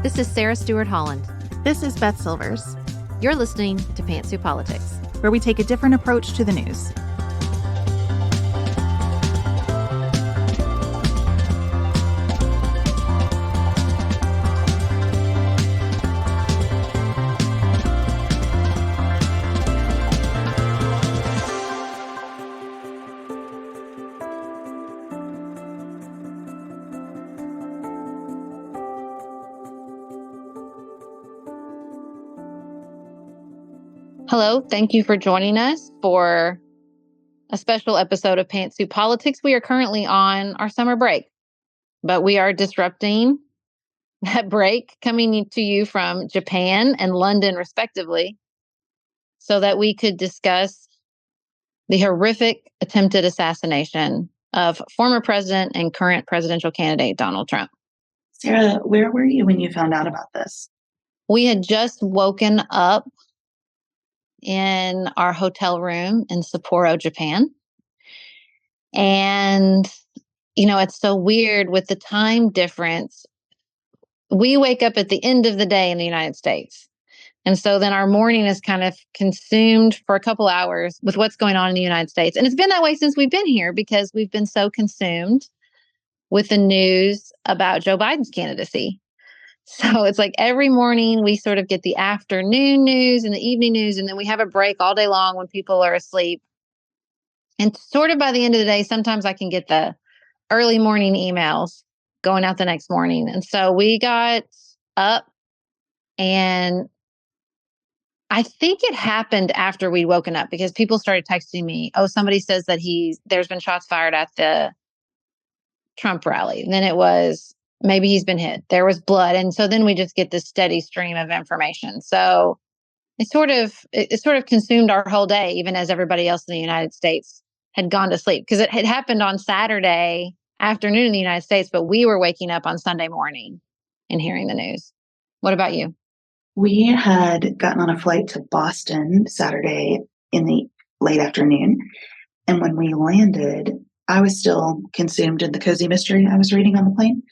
This is Sarah Stewart Holland. This is Beth Silvers. You're listening to Pantsuit Politics, where we take a different approach to the news. Hello, thank you for joining us for a special episode of Pantsuit Politics. We are currently on our summer break, but we are disrupting that break, coming to you from Japan and London, respectively, so that we could discuss the horrific attempted assassination of former president and current presidential candidate Donald Trump. Sarah, where were you when you found out about this? We had just woken up in our hotel room in Sapporo, Japan. And, it's so weird with the time difference. We wake up at the end of the day in the United States. And so then our morning is kind of consumed for a couple hours with what's going on in the United States. And it's been that way since we've been here because we've been so consumed with the news about Joe Biden's candidacy. So it's like every morning we sort of get the afternoon news and the evening news, and then we have a break all day long when people are asleep. And sort of by the end of the day, sometimes I can get the early morning emails going out the next morning. And so we got up, and I think it happened after we'd woken up because people started texting me, oh, somebody says that there's been shots fired at the Trump rally. And then it was, maybe he's been hit. There was blood. And so then we just get this steady stream of information. So it sort of consumed our whole day, even as everybody else in the United States had gone to sleep. Because it had happened on Saturday afternoon in the United States, but we were waking up on Sunday morning and hearing the news. What about you? We had gotten on a flight to Boston Saturday in the late afternoon. And when we landed, I was still consumed in the cozy mystery I was reading on the plane.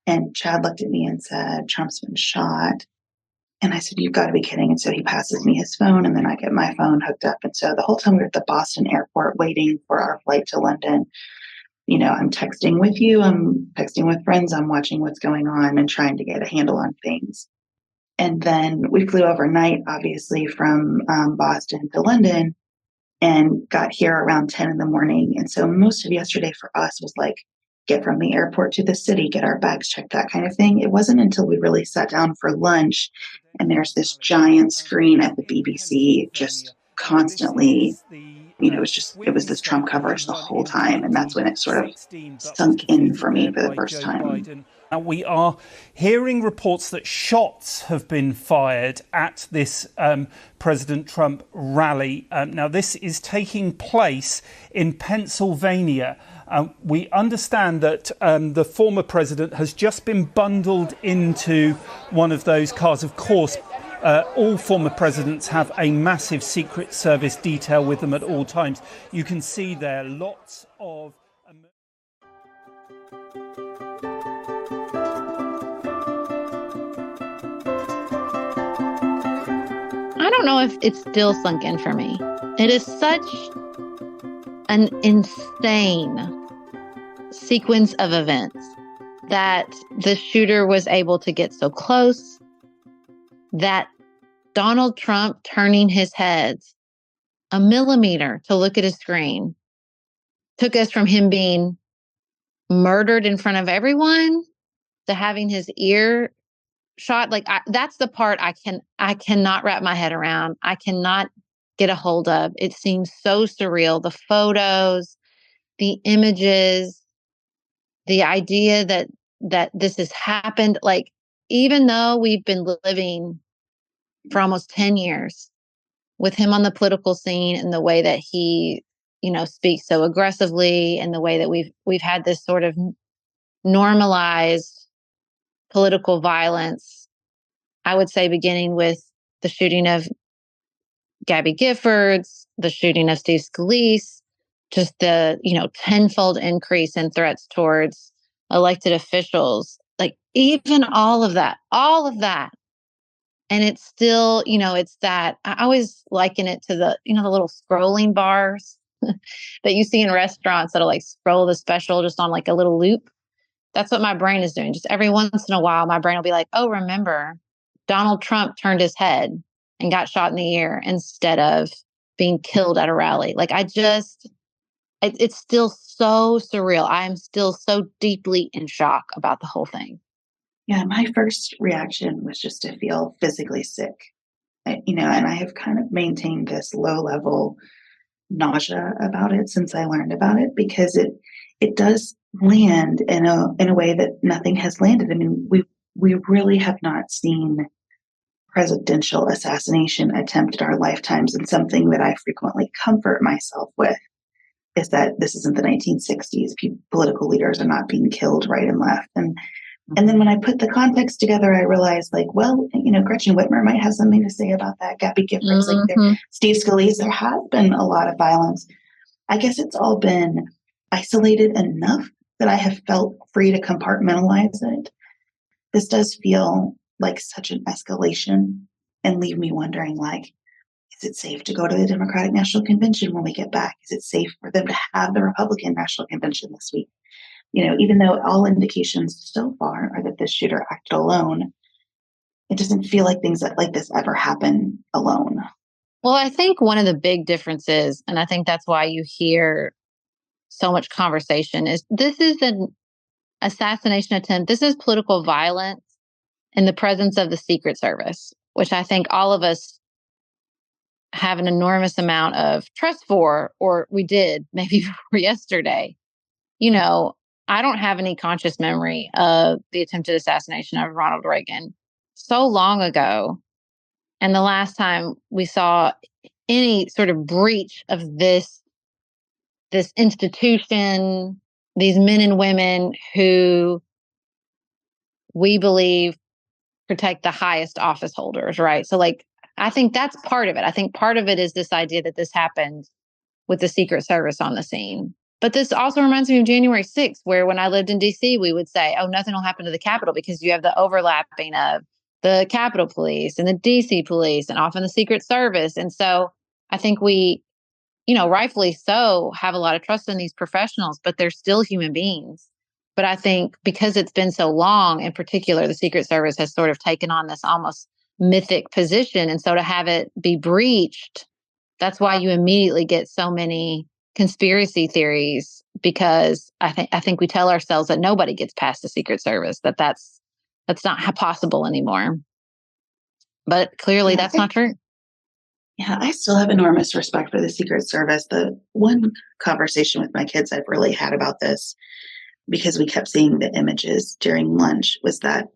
And Chad looked at me and said, Trump's been shot. And I said, you've got to be kidding. And so he passes me his phone, and then I get my phone hooked up. And so the whole time we were at the Boston airport waiting for our flight to London, I'm texting with you, I'm texting with friends, I'm watching what's going on and trying to get a handle on things. And then we flew overnight, obviously, from Boston to London and got here around 10 in the morning. And so most of yesterday for us was like, get from the airport to the city, get our bags checked, that kind of thing. It wasn't until we really sat down for lunch and there's this giant screen at the BBC just constantly, it was this Trump coverage the whole time. And that's when it sort of sunk in for me for the first time. We are hearing reports that shots have been fired at this President Trump rally. Now, this is taking place in Pennsylvania. We understand that the former president has just been bundled into one of those cars. Of course, all former presidents have a massive Secret Service detail with them at all times. You can see there lots of... I don't know if it's still sunk in for me. It is such an insane sequence of events that the shooter was able to get so close, that Donald Trump turning his head a millimeter to look at his screen took us from him being murdered in front of everyone to having his ear shot. That's the part I cannot wrap my head around. I cannot get a hold of. It seems so surreal. The photos, the images, the idea that this has happened. Even though we've been living for almost 10 years with him on the political scene and the way that he, speaks so aggressively, and the way that we've had this sort of normalized political violence, I would say beginning with the shooting of Gabby Giffords, the shooting of Steve Scalise, just the, tenfold increase in threats towards elected officials, like even all of that. And it's still, it's that I always liken it to the little scrolling bars that you see in restaurants that'll like scroll the special just on like a little loop. That's what my brain is doing. Just every once in a while, my brain will be like, oh, remember, Donald Trump turned his head and got shot in the ear instead of being killed at a rally. Like, it's still so surreal. I'm still so deeply in shock about the whole thing. Yeah, my first reaction was just to feel physically sick. And I have kind of maintained this low level nausea about it since I learned about it, because it does land in a way that nothing has landed. I mean, we really have not seen presidential assassination attempt in our lifetimes, and something that I frequently comfort myself with is that this isn't the 1960s. Political leaders are not being killed right and left. And then when I put the context together, I realized, like, well, Gretchen Whitmer might have something to say about that. Gabby Giffords, Steve Scalise, there has been a lot of violence. I guess it's all been isolated enough that I have felt free to compartmentalize it. This does feel like such an escalation and leave me wondering, like, is it safe to go to the Democratic National Convention when we get back? Is it safe for them to have the Republican National Convention this week? Even though all indications so far are that this shooter acted alone, it doesn't feel like things like this ever happen alone. Well, I think one of the big differences, and I think that's why you hear so much conversation, is this is an assassination attempt. This is political violence in the presence of the Secret Service, which I think all of us have an enormous amount of trust for, or we did maybe for yesterday. I don't have any conscious memory of the attempted assassination of Ronald Reagan so long ago. And the last time we saw any sort of breach of this institution, these men and women who we believe protect the highest office holders, right? So, like, I think that's part of it. I think part of it is this idea that this happened with the Secret Service on the scene. But this also reminds me of January 6th, where when I lived in DC, we would say, oh, nothing will happen to the Capitol, because you have the overlapping of the Capitol Police and the DC Police and often the Secret Service. And so I think we, rightfully so, have a lot of trust in these professionals, but they're still human beings. But I think because it's been so long, in particular, the Secret Service has sort of taken on this almost mythic position. And so to have it be breached, that's why you immediately get so many conspiracy theories, because I think we tell ourselves that nobody gets past the Secret Service, that's not possible anymore. But clearly that's not true. Yeah, I still have enormous respect for the Secret Service. The one conversation with my kids I've really had about this, because we kept seeing the images during lunch, was that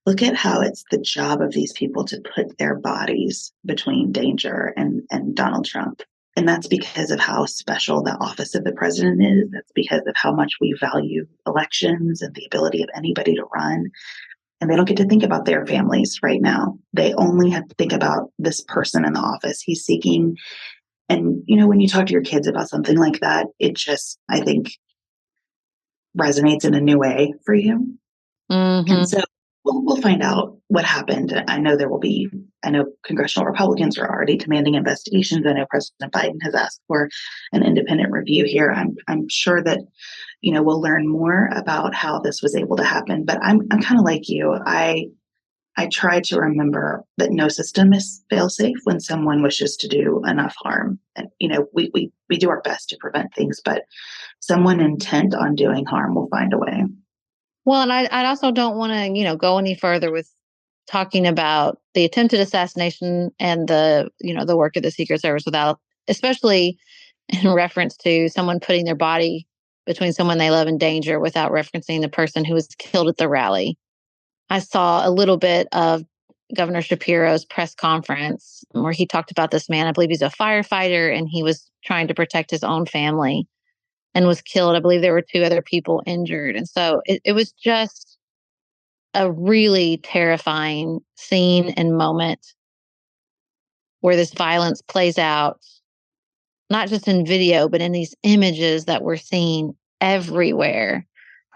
look at how it's the job of these people to put their bodies between danger and Donald Trump. And that's because of how special the office of the president is. That's because of how much we value elections and the ability of anybody to run. And they don't get to think about their families right now. They only have to think about this person in the office. He's seeking. And, when you talk to your kids about something like that, it just, I think, resonates in a new way for you. Mm-hmm. And so we'll find out what happened. I know congressional Republicans are already demanding investigations. I know President Biden has asked for an independent review here. I'm sure that, we'll learn more about how this was able to happen. But I'm kind of like you. I try to remember that no system is fail-safe when someone wishes to do enough harm. And, we do our best to prevent things, but someone intent on doing harm will find a way. Well, and I also don't want to, go any further with talking about the attempted assassination and the work of the Secret Service without, especially in reference to someone putting their body between someone they love in danger, without referencing the person who was killed at the rally. I saw a little bit of Governor Shapiro's press conference where he talked about this man. I believe he's a firefighter, and he was trying to protect his own family and was killed. I believe there were 2 other people injured. And so it was just a really terrifying scene and moment where this violence plays out not just in video, but in these images that we're seeing everywhere.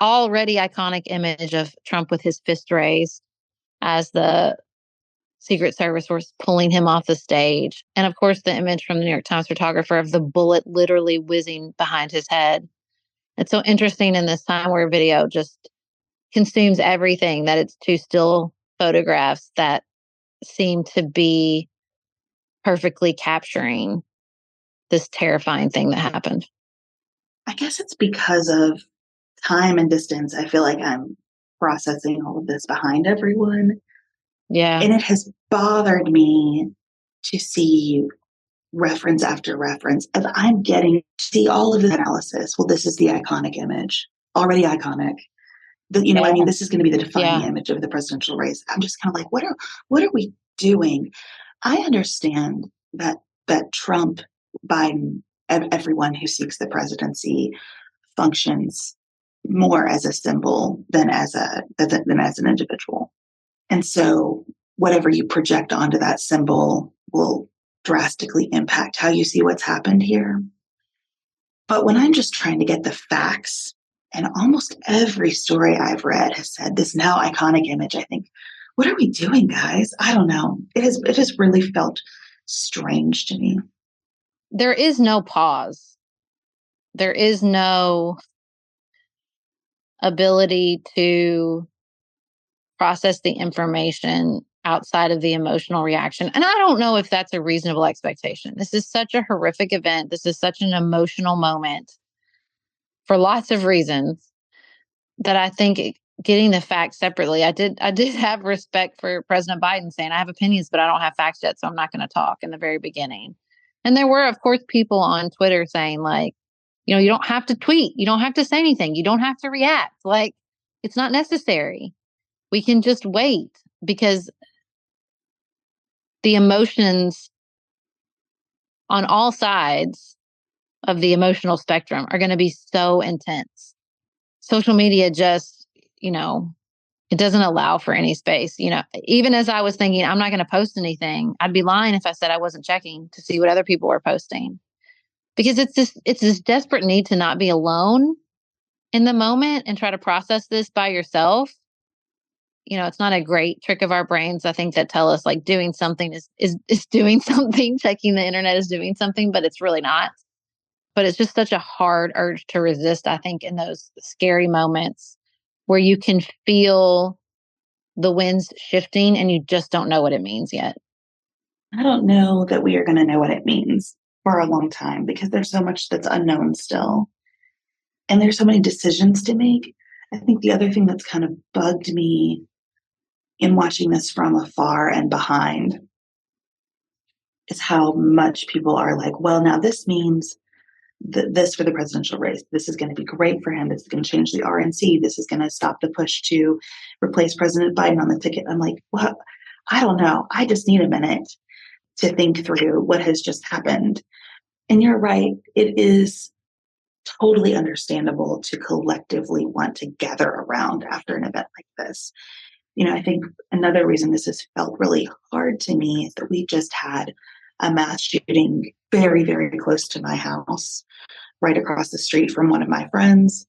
Already iconic image of Trump with his fist raised as the Secret Service was pulling him off the stage. And of course, the image from the New York Times photographer of the bullet literally whizzing behind his head. It's so interesting in this time where video just consumes everything that it's two still photographs that seem to be perfectly capturing this terrifying thing that happened. I guess it's because of time and distance. I feel like I'm processing all of this behind everyone. Yeah. And it has bothered me to see reference after reference as I'm getting to see all of the analysis. Well, this is the iconic image, already iconic. I mean, this is going to be the defining image of the presidential race. I'm just kind of like, what are we doing? I understand that Trump, Biden, everyone who seeks the presidency functions more as a symbol than as an individual. And so whatever you project onto that symbol will drastically impact how you see what's happened here. But when I'm just trying to get the facts, and almost every story I've read has said this now iconic image, I think, what are we doing, guys? I don't know. It has really felt strange to me. There is no pause. There is no ability to process the information outside of the emotional reaction. And I don't know if that's a reasonable expectation. This is such a horrific event. This is such an emotional moment for lots of reasons that I think getting the facts separately, I did have respect for President Biden saying, I have opinions, but I don't have facts yet, so I'm not going to talk in the very beginning. And there were, of course, people on Twitter saying, like, you don't have to tweet. You don't have to say anything. You don't have to react. Like, it's not necessary. We can just wait because the emotions on all sides of the emotional spectrum are going to be so intense. Social media just, it doesn't allow for any space. Even as I was thinking, I'm not going to post anything, I'd be lying if I said I wasn't checking to see what other people were posting. Because it's this desperate need to not be alone in the moment and try to process this by yourself. It's not a great trick of our brains, I think, that tell us like doing something is doing something, checking the internet is doing something, but it's really not. But it's just such a hard urge to resist, I think, in those scary moments where you can feel the winds shifting and you just don't know what it means yet. I don't know that we are going to know what it means for a long time because there's so much that's unknown still. And there's so many decisions to make. I think the other thing that's kind of bugged me in watching this from afar and behind is how much people are like, well, now this means this for the presidential race. This is going to be great for him. This is going to change the RNC. This is going to stop the push to replace President Biden on the ticket. I'm like, well, I don't know. I just need a minute to think through what has just happened. And you're right. It is totally understandable to collectively want to gather around after an event like this. I think another reason this has felt really hard to me is that we just had a mass shooting very, very close to my house, right across the street from one of my friends.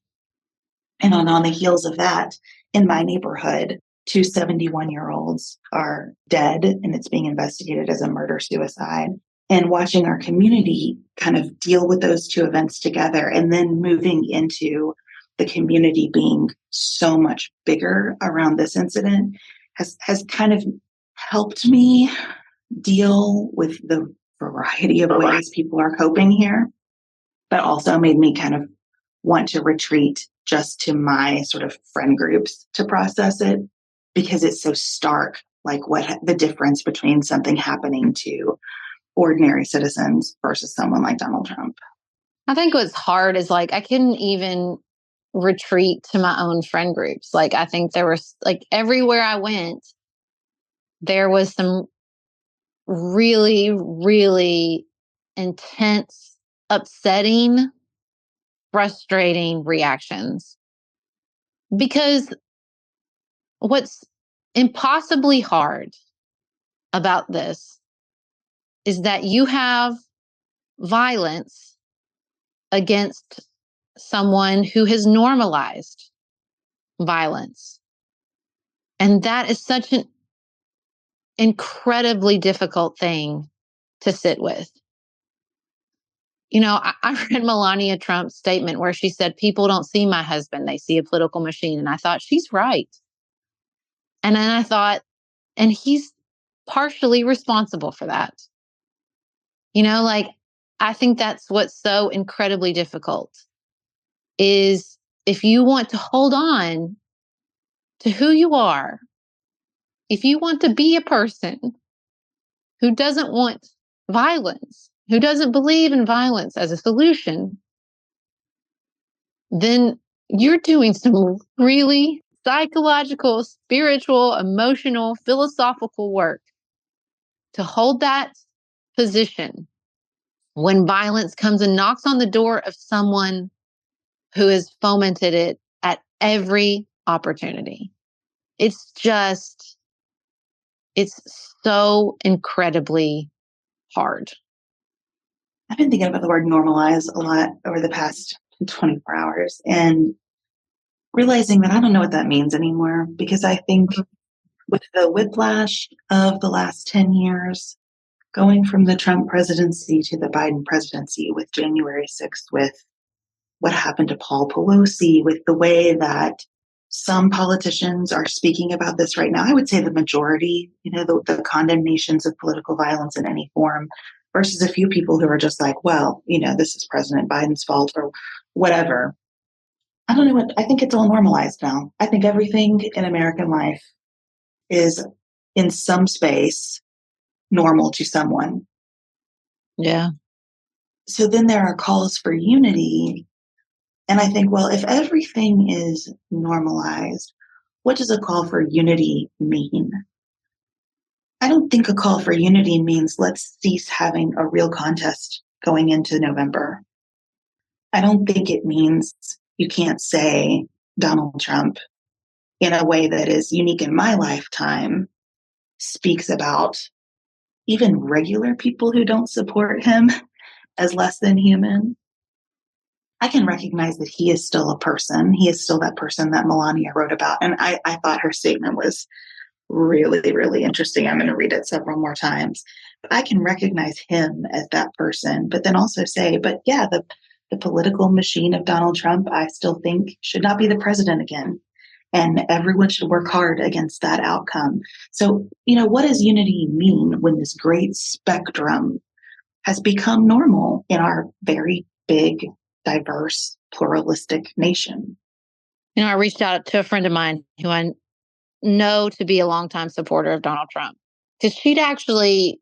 And on the heels of that, in my neighborhood, two 71-year-olds are dead, and it's being investigated as a murder-suicide. And watching our community kind of deal with those two events together and then moving into the community being so much bigger around this incident has kind of helped me deal with the variety of ways people are coping here, but also made me kind of want to retreat just to my sort of friend groups to process it because it's so stark, like what the difference between something happening to ordinary citizens versus someone like Donald Trump. I think what's hard is like I couldn't even retreat to my own friend groups. Like I think there was like everywhere I went, there was some really, really intense, upsetting, frustrating reactions. Because what's impossibly hard about this is that you have violence against someone who has normalized violence. And that is such an incredibly difficult thing to sit with. I read Melania Trump's statement where she said, people don't see my husband, they see a political machine. And I thought, she's right. And then I thought, and he's partially responsible for that. I think that's what's so incredibly difficult is if you want to hold on to who you are, if you want to be a person who doesn't want violence, who doesn't believe in violence as a solution, then you're doing some really psychological, spiritual, emotional, philosophical work to hold that position when violence comes and knocks on the door of someone who has fomented it at every opportunity. It's so incredibly hard. I've been thinking about the word normalize a lot over the past 24 hours and realizing that I don't know what that means anymore, because I think with the whiplash of the last 10 years, going from the Trump presidency to the Biden presidency, with January 6th, with what happened to Paul Pelosi, with the way that some politicians are speaking about this right now, I would say the majority, the condemnations of political violence in any form, versus a few people who are just like, well, this is President Biden's fault or whatever. I don't know I think it's all normalized now. I think everything in American life is in some space normal to someone. Yeah. So then there are calls for unity. And I think, well, if everything is normalized, what does a call for unity mean? I don't think a call for unity means let's cease having a real contest going into November. I don't think it means you can't say Donald Trump in a way that is unique in my lifetime speaks about even regular people who don't support him as less than human. I can recognize that he is still a person. He is still that person that Melania wrote about. And I thought her statement was really, really interesting. I'm going to read it several more times. But I can recognize him as that person, but then also say, but yeah, the political machine of Donald Trump, I still think should not be the president again. And everyone should work hard against that outcome. So, what does unity mean when this great spectrum has become normal in our very big, diverse, pluralistic nation? I reached out to a friend of mine who I know to be a longtime supporter of Donald Trump, because she'd actually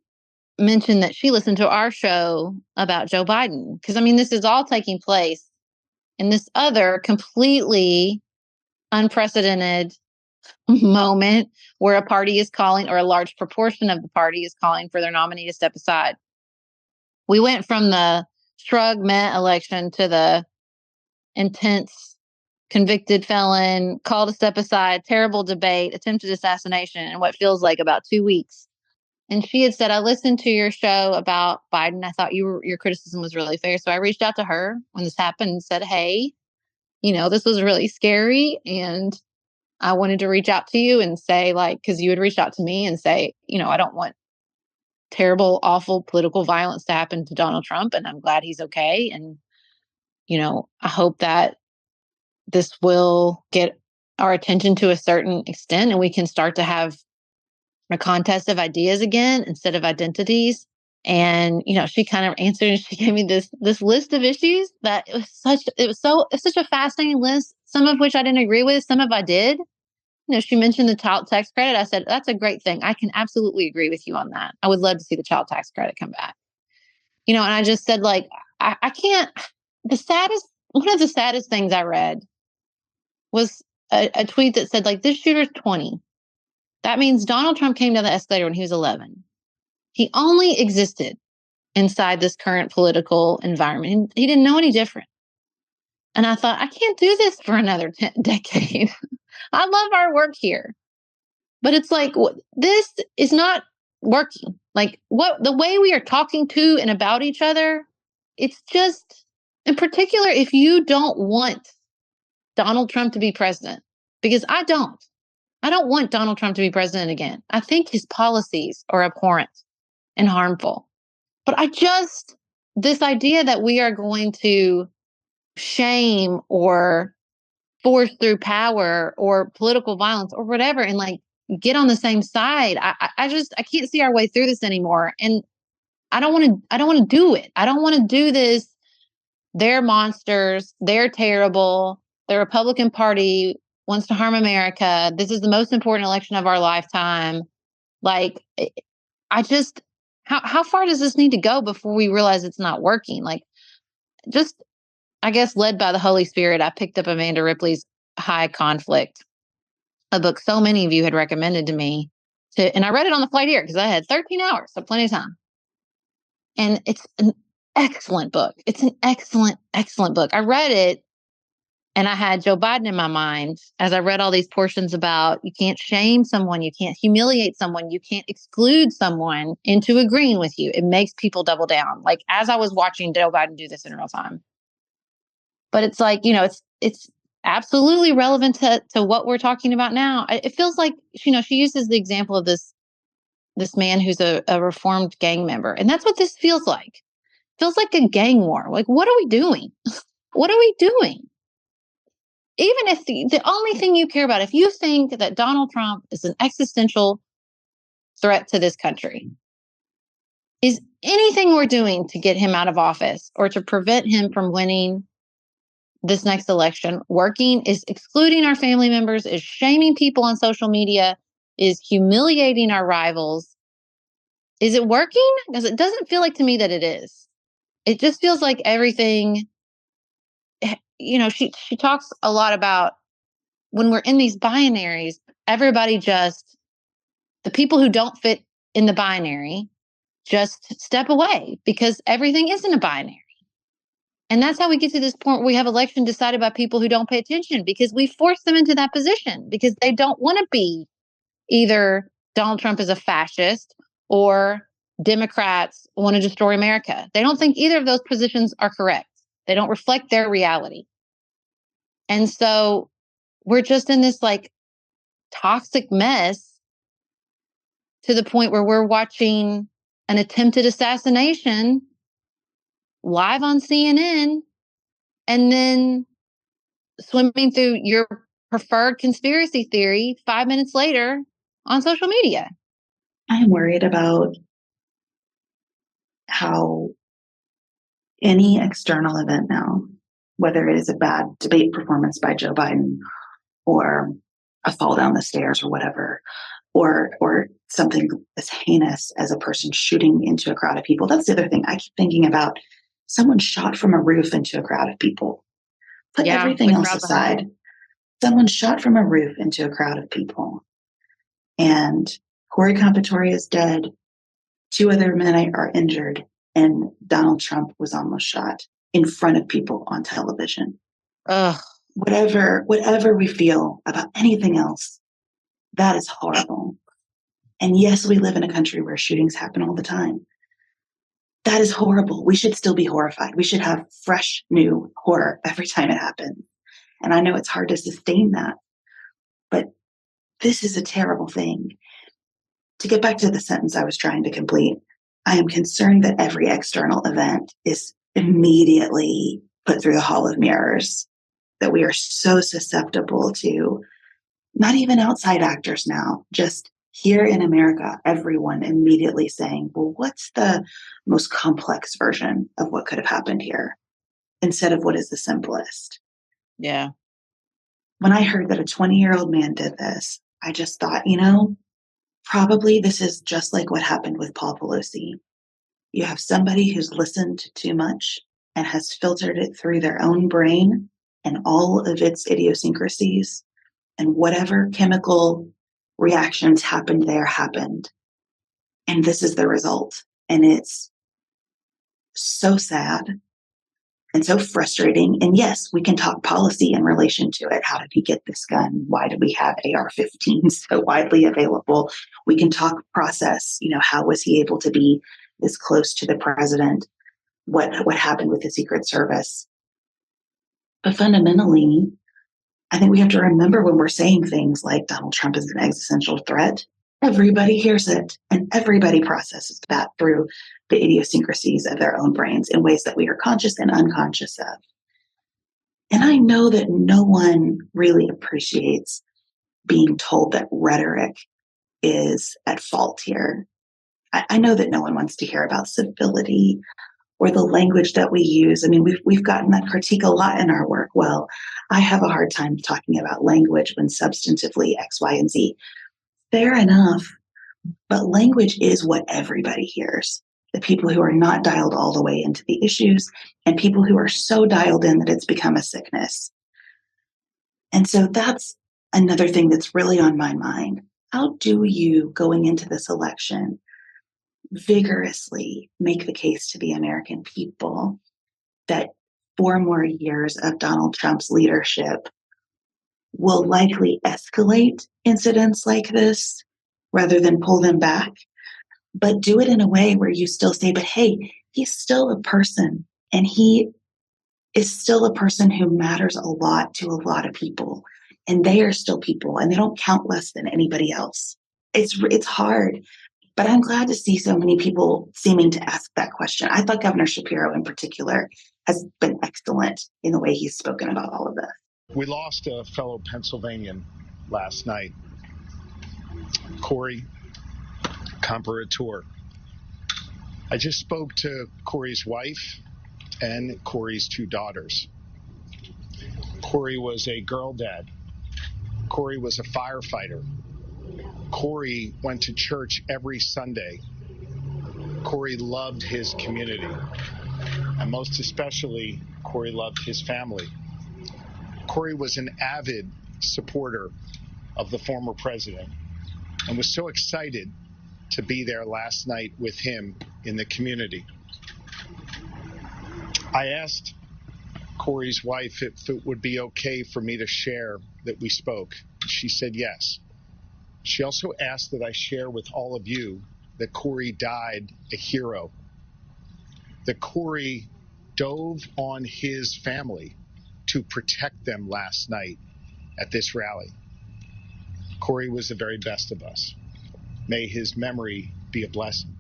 mentioned that she listened to our show about Joe Biden. Because, this is all taking place in this other completely unprecedented moment where a party is calling, or a large proportion of the party is calling for their nominee to step aside. We went from the shrug meh election to the intense convicted felon, call to step aside, terrible debate, attempted assassination in what feels like about 2 weeks. And she had said, I listened to your show about Biden. I thought your criticism was really fair. So I reached out to her when this happened and said, hey, this was really scary. And I wanted to reach out to you and say, because you had reached out to me and say, I don't want terrible, awful political violence to happen to Donald Trump. And I'm glad he's okay. And, I hope that this will get our attention to a certain extent and we can start to have a contest of ideas again instead of identities. And, she kind of answered and she gave me this list of issues that it's such a fascinating list, some of which I didn't agree with, some of I did. She mentioned the child tax credit. I said, that's a great thing. I can absolutely agree with you on that. I would love to see the child tax credit come back. And I just said, I can't, one of the saddest things I read was a tweet that said, this shooter's 20. That means Donald Trump came down the escalator when he was 11. He only existed inside this current political environment. He didn't know any different. And I thought, I can't do this for another decade. I love our work here. But it's this is not working. The way we are talking to and about each other it's just, in particular, if you don't want Donald Trump to be president, because I don't. I don't want Donald Trump to be president again. I think his policies are abhorrent and harmful. But this idea that we are going to shame or force through power or political violence or whatever and like get on the same side, I can't see our way through this anymore. And I don't want to do it. I don't want to do this. They're monsters. They're terrible. The Republican Party wants to harm America. This is the most important election of our lifetime. Like, I just, how far does this need to go before we realize it's not working? Like, just, I guess, led by the Holy Spirit, I picked up Amanda Ripley's High Conflict, a book so many of you had recommended to me. And I read it on the flight here because I had 13 hours, so plenty of time. And it's an excellent book. It's an excellent, excellent book. I read it and I had Joe Biden in my mind as I read all these portions about you can't shame someone, you can't humiliate someone, you can't exclude someone into agreeing with you. It makes people double down. Like as I was watching Joe Biden do this in real time. But it's like, it's absolutely relevant to what we're talking about now. It feels like, she uses the example of this man who's a reformed gang member. And that's what this feels like. It feels like a gang war. Like, what are we doing? What are we doing? Even if the only thing you care about, if you think that Donald Trump is an existential threat to this country, is anything we're doing to get him out of office or to prevent him from winning this next election working, is excluding our family members, is shaming people on social media, is humiliating our rivals. Is it working? Because it doesn't feel like to me that it is. It just feels like everything, she talks a lot about when we're in these binaries, everybody the people who don't fit in the binary just step away because everything isn't a binary. And that's how we get to this point where we have election decided by people who don't pay attention because we force them into that position because they don't want to be either Donald Trump is a fascist or Democrats want to destroy America. They don't think either of those positions are correct. They don't reflect their reality. And so we're just in this like toxic mess to the point where we're watching an attempted assassination live on CNN and then swimming through your preferred conspiracy theory 5 minutes later on social media. I am worried about how any external event now, whether it is a bad debate performance by Joe Biden or a fall down the stairs or whatever, or something as heinous as a person shooting into a crowd of people. That's the other thing I keep thinking about. Someone shot from a roof into a crowd of people. Put everything else aside. Someone shot from a roof into a crowd of people. And Corey Compatore is dead. 2 other men are injured. And Donald Trump was almost shot in front of people on television. Ugh. Whatever we feel about anything else, that is horrible. And yes, we live in a country where shootings happen all the time. That is horrible. We should still be horrified. We should have fresh, new horror every time it happens. And I know it's hard to sustain that, but this is a terrible thing. To get back to the sentence I was trying to complete, I am concerned that every external event is immediately put through the hall of mirrors, that we are so susceptible to not even outside actors now, just here in America, everyone immediately saying, well, what's the most complex version of what could have happened here instead of what is the simplest? Yeah. When I heard that a 20-year-old man did this, I just thought, probably this is just like what happened with Paul Pelosi. You have somebody who's listened too much and has filtered it through their own brain and all of its idiosyncrasies, and whatever chemical reactions happened there happened. And this is the result. And it's so sad and so frustrating. And yes, we can talk policy in relation to it. How did he get this gun? Why did we have AR-15s so widely available? We can talk process, how was he able to be this close to the president? what happened with the Secret Service. But fundamentally, I think we have to remember when we're saying things like Donald Trump is an existential threat, everybody hears it and everybody processes that through the idiosyncrasies of their own brains in ways that we are conscious and unconscious of. And I know that no one really appreciates being told that rhetoric is at fault here. I know that no one wants to hear about civility or the language that we use. I mean, we've gotten that critique a lot in our work. Well, I have a hard time talking about language when substantively X, Y, and Z. Fair enough, but language is what everybody hears. The people who are not dialed all the way into the issues and people who are so dialed in that it's become a sickness. And so that's another thing that's really on my mind. How do you, going into this election, vigorously make the case to the American people that 4 more years of Donald Trump's leadership will likely escalate incidents like this rather than pull them back, but do it in a way where you still say, but hey, he's still a person and he is still a person who matters a lot to a lot of people, and they are still people and they don't count less than anybody else. It's hard. But I'm glad to see so many people seeming to ask that question. I thought Governor Shapiro in particular has been excellent in the way he's spoken about all of this. We lost a fellow Pennsylvanian last night, Corey Comparator. I just spoke to Corey's wife and Corey's 2 daughters. Corey was a girl dad. Corey was a firefighter. Corey went to church every Sunday. Corey loved his community, and most especially, Corey loved his family. Corey was an avid supporter of the former president and was so excited to be there last night with him in the community. I asked Corey's wife if it would be okay for me to share that we spoke. She said yes. She also asked that I share with all of you that Corey died a hero, that Corey dove on his family to protect them last night at this rally. Corey was the very best of us. May his memory be a blessing.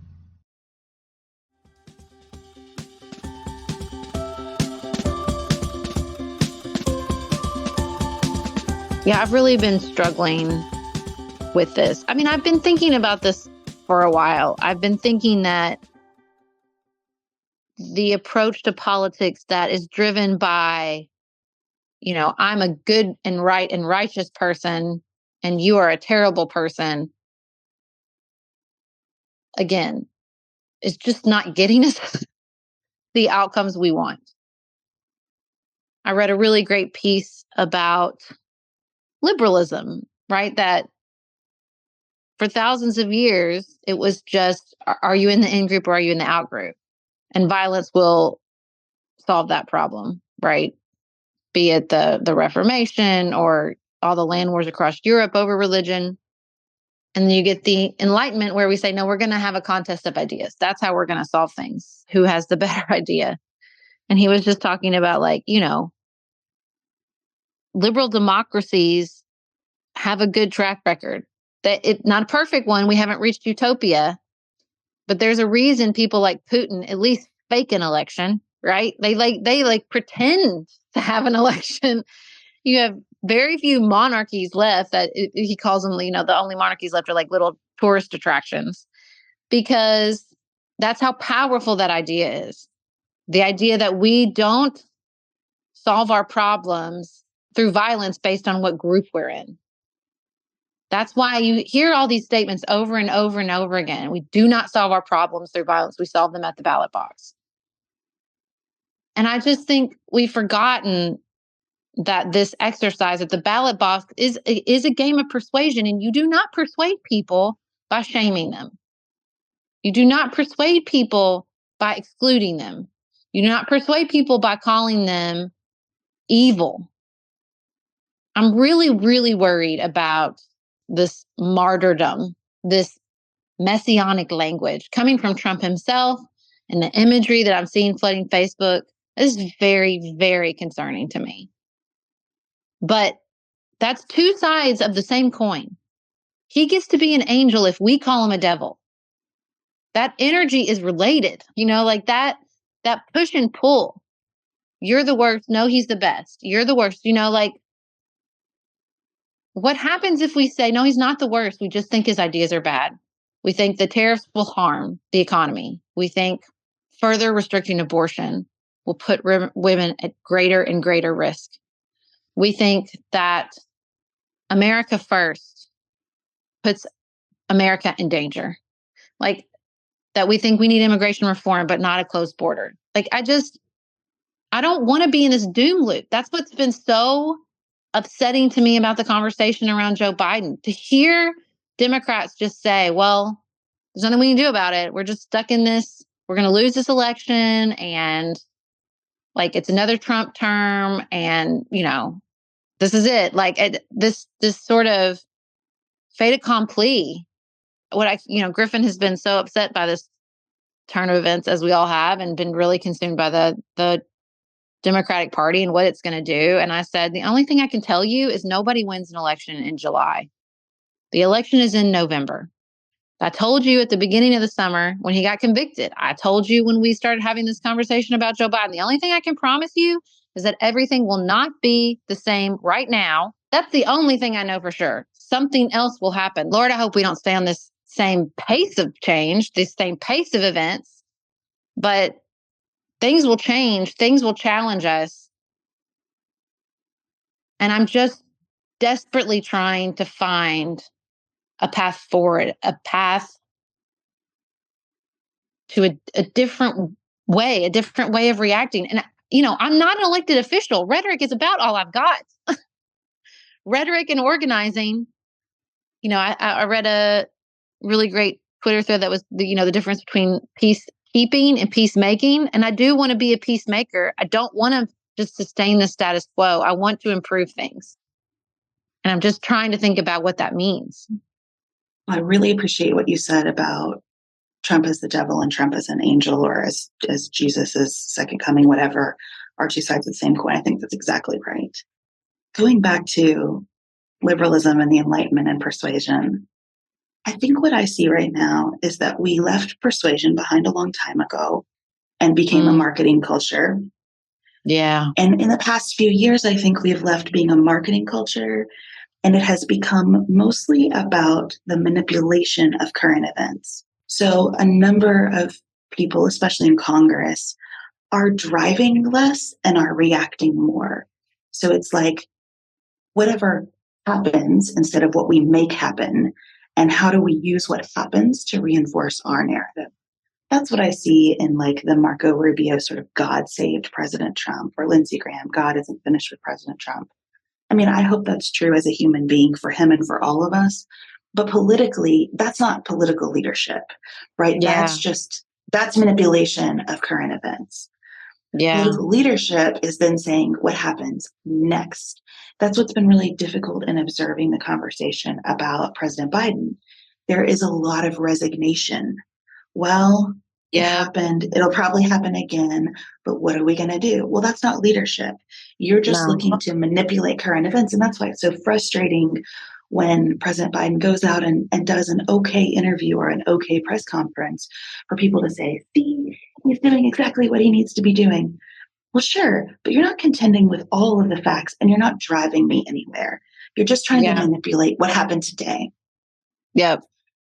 Yeah, I've really been struggling with this. I mean, I've been thinking about this for a while. I've been thinking that the approach to politics that is driven by, I'm a good and right and righteous person and you are a terrible person, again, is just not getting us the outcomes we want. I read a really great piece about liberalism, right? That for thousands of years, it was just, are you in the in group or are you in the out group? And violence will solve that problem, right? Be it the Reformation or all the land wars across Europe over religion. And then you get the Enlightenment where we say, no, we're going to have a contest of ideas. That's how we're going to solve things. Who has the better idea? And he was just talking about liberal democracies have a good track record. That it's not a perfect one. We haven't reached utopia, but there's a reason people like Putin at least fake an election, right? They pretend to have an election. You have very few monarchies left that he calls them, the only monarchies left are like little tourist attractions, because that's how powerful that idea is. The idea that we don't solve our problems through violence based on what group we're in. That's why you hear all these statements over and over and over again. We do not solve our problems through violence. We solve them at the ballot box. And I just think we've forgotten that this exercise at the ballot box is a game of persuasion, and you do not persuade people by shaming them. You do not persuade people by excluding them. You do not persuade people by calling them evil. I'm really, really worried about this martyrdom, this messianic language coming from Trump himself and the imagery that I'm seeing flooding Facebook is very, very concerning to me. But that's two sides of the same coin. He gets to be an angel if we call him a devil. That energy is related, like that push and pull. You're the worst. No, he's the best. You're the worst. Like what happens if we say, no, he's not the worst. We just think his ideas are bad. We think the tariffs will harm the economy. We think further restricting abortion will put women at greater and greater risk. We think that America first puts America in danger. Like that we think we need immigration reform, but not a closed border. Like I don't want to be in this doom loop. That's what's been so upsetting to me about the conversation around Joe Biden. To hear Democrats just say, well, there's nothing we can do about it. We're just stuck in this. We're going to lose this election. And like, it's another Trump term. And, this is it. Like this sort of fait accompli. Griffin has been so upset by this turn of events, as we all have, and been really consumed by the Democratic Party and what it's going to do. And I said, the only thing I can tell you is nobody wins an election in July. The election is in November. I told you at the beginning of the summer when he got convicted. I told you when we started having this conversation about Joe Biden. The only thing I can promise you is that everything will not be the same right now. That's the only thing I know for sure. Something else will happen. Lord, I hope we don't stay on this same pace of change, this same pace of events. But things will change. Things will challenge us. And I'm just desperately trying to find a path forward, a path to a different way of reacting. And, I'm not an elected official. Rhetoric is about all I've got. Rhetoric and organizing. I read a really great Twitter thread that was the difference between peacekeeping and peacemaking. And I do want to be a peacemaker. I don't want to just sustain the status quo. I want to improve things. And I'm just trying to think about what that means. I really appreciate what you said about Trump as the devil and Trump as an angel, or as Jesus's second coming, whatever, are two sides of the same coin. I think that's exactly right. Going back to liberalism and the Enlightenment and persuasion, I think what I see right now is that we left persuasion behind a long time ago and became a marketing culture. Yeah. And in the past few years, I think we've left being a marketing culture, and it has become mostly about the manipulation of current events. So a number of people, especially in Congress, are driving less and are reacting more. So it's like whatever happens instead of what we make happen, and how do we use what happens to reinforce our narrative? That's what I see in like the Marco Rubio sort of God saved President Trump, or Lindsey Graham, God isn't finished with President Trump. I mean, I hope that's true as a human being for him and for all of us. But politically, that's not political leadership, right? Yeah. That's manipulation of current events. Yeah. Political leadership is then saying what happens next. That's what's been really difficult in observing the conversation about President Biden. There is a lot of resignation. Well, it happened. It'll probably happen again. But what are we going to do? Well, that's not leadership. You're just looking to manipulate current events. And that's why it's so frustrating when President Biden goes out and does an okay interview or an okay press conference for people to say, see, he's doing exactly what he needs to be doing. Well, sure, but you're not contending with all of the facts, and you're not driving me anywhere. You're just trying to manipulate what happened today. Yep.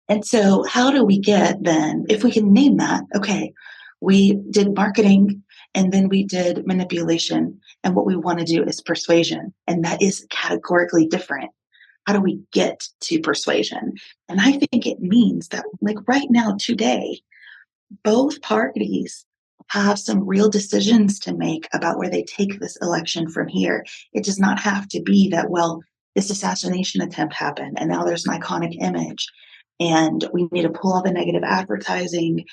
And so how do we get then, if we can name that, okay, we did marketing and then we did manipulation, and what we want to do is persuasion. And that is categorically different. How do we get to persuasion? And I think it means that like right now, today, both parties have some real decisions to make about where they take this election from here. It does not have to be that, well, this assassination attempt happened and now there's an iconic image and we need to pull all the negative advertising,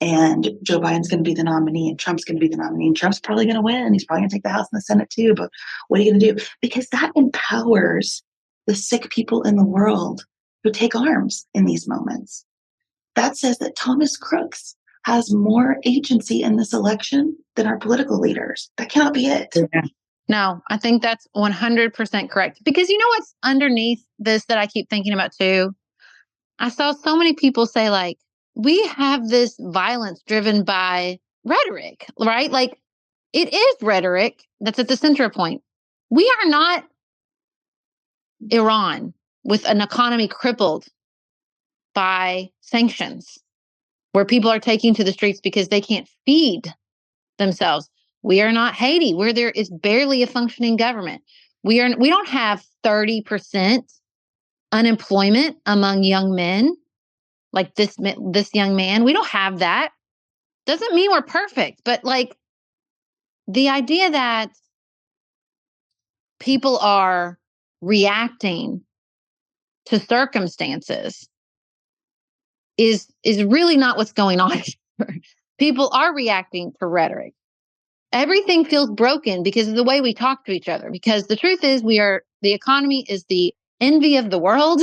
and Joe Biden's going to be the nominee and Trump's going to be the nominee, and Trump's probably going to win. He's probably going to take the House and the Senate too, but what are you going to do? Because that empowers the sick people in the world who take arms in these moments. That says that Thomas Crooks has more agency in this election than our political leaders. That cannot be it. Yeah. No, I think that's 100% correct. Because you know what's underneath this that I keep thinking about too? I saw so many people say, like, we have this violence driven by rhetoric, right? Like, it is rhetoric that's at the center point. We are not Iran with an economy crippled by sanctions, where people are taking to the streets because they can't feed themselves. We are not Haiti, where there is barely a functioning government. We don't have 30% unemployment among young men like this young man. We don't have that. Doesn't mean we're perfect, but like the idea that people are reacting to circumstances is really not what's going on. People are reacting to rhetoric. Everything feels broken because of the way we talk to each other. Because the truth is, the economy is the envy of the world.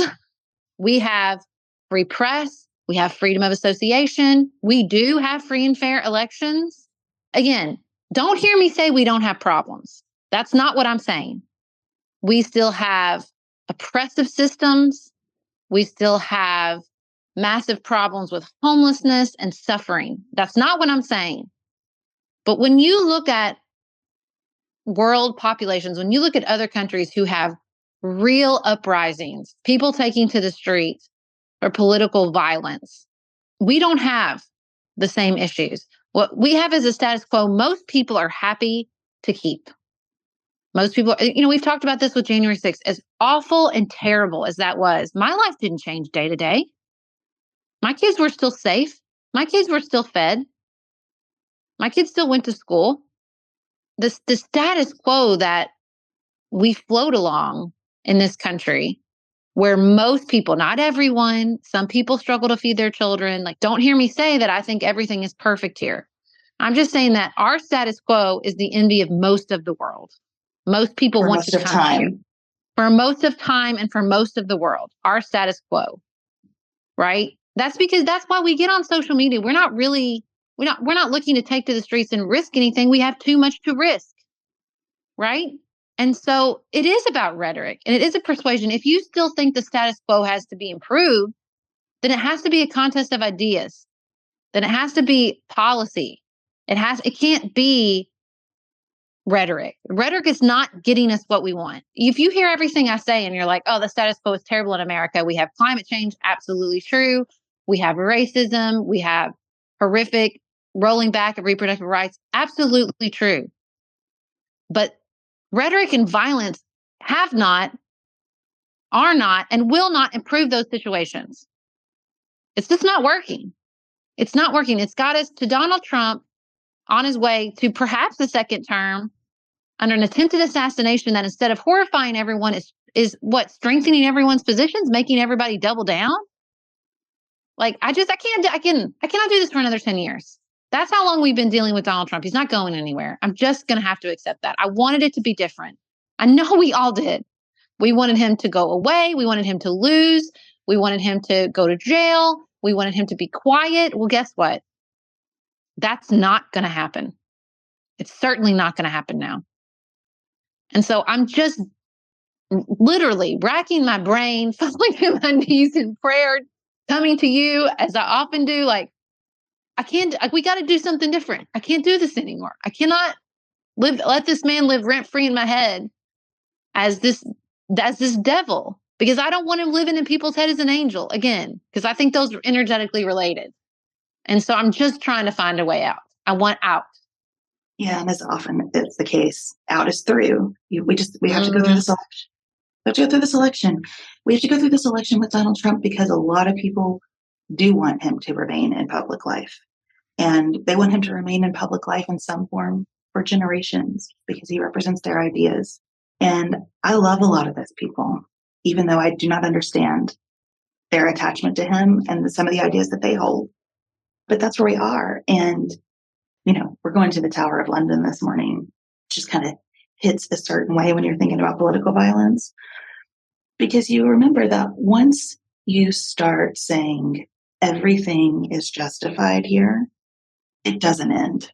We have free press. We have freedom of association. We do have free and fair elections. Again, don't hear me say we don't have problems. That's not what I'm saying. We still have oppressive systems. We still have massive problems with homelessness and suffering. That's not what I'm saying. But when you look at world populations, when you look at other countries who have real uprisings, people taking to the streets or political violence, we don't have the same issues. What we have is a status quo most people are happy to keep. Most people, we've talked about this with January 6th. As awful and terrible as that was, my life didn't change day to day. My kids were still safe. My kids were still fed. My kids still went to school. The status quo that we float along in this country, where most people, not everyone, some people struggle to feed their children. Like, don't hear me say that I think everything is perfect here. I'm just saying that our status quo is the envy of most of the world. Most people want to come here. For most of time and for most of the world, our status quo, right? That's why we get on social media. We're not looking to take to the streets and risk anything. We have too much to risk, right? And so it is about rhetoric and it is a persuasion. If you still think the status quo has to be improved, then it has to be a contest of ideas. Then it has to be policy. It can't be rhetoric. Rhetoric is not getting us what we want. If you hear everything I say and you're like, oh, the status quo is terrible in America. We have climate change. Absolutely true. We have racism. We have horrific rolling back of reproductive rights. Absolutely true. But rhetoric and violence have not, are not, and will not improve those situations. It's just not working. It's not working. It's got us to Donald Trump on his way to perhaps a second term under an attempted assassination that, instead of horrifying everyone, is what, strengthening everyone's positions, making everybody double down. Like, I cannot do this for another 10 years. That's how long we've been dealing with Donald Trump. He's not going anywhere. I'm just going to have to accept that. I wanted it to be different. I know we all did. We wanted him to go away. We wanted him to lose. We wanted him to go to jail. We wanted him to be quiet. Well, guess what? That's not going to happen. It's certainly not going to happen now. And so I'm just literally racking my brain, falling to my knees in prayer, coming to you as I often do. Like, we got to do something different. I can't do this anymore. I cannot let this man live rent free in my head as this devil, because I don't want him living in people's head as an angel again, because I think those are energetically related. And so I'm just trying to find a way out. I want out. Yeah, and as often it's the case, out is through. We have to go through this election. We have to go through this election. We have to go through this election with Donald Trump because a lot of people do want him to remain in public life. And they want him to remain in public life in some form for generations because he represents their ideas. And I love a lot of those people, even though I do not understand their attachment to him and some of the ideas that they hold. But that's where we are. And, we're going to the Tower of London this morning. Just kind of hits a certain way when you're thinking about political violence. Because you remember that once you start saying everything is justified here, it doesn't end.